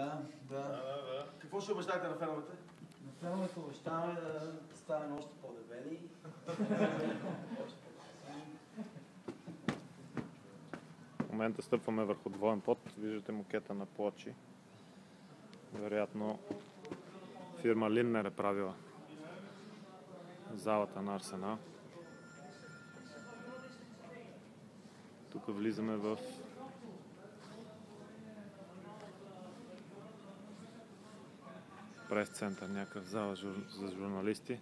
Да. Какво ще обещаете на феновете? На феновете обещаваме да ставаме още по-дебели. В момента стъпваме върху двоен пот. Виждате мокета на плочи. Вероятно фирма Линнер е правила залата на Арсенал. Тук влизаме в прес-център, някакъв зала за журналисти.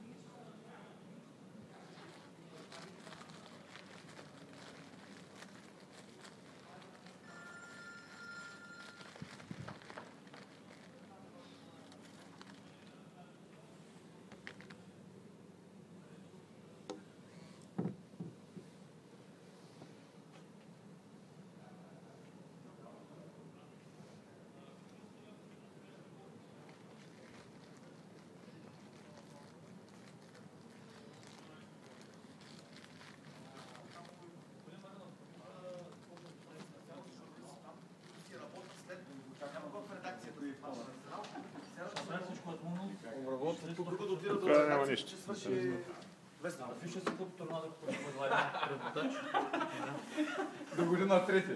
Тук няма нищо. Фиша се куп торнадо, който възлага репортаж. До година трети.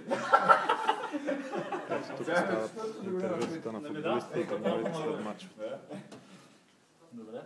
Тук стават интервюта на футболистите, новите след матча. Добре.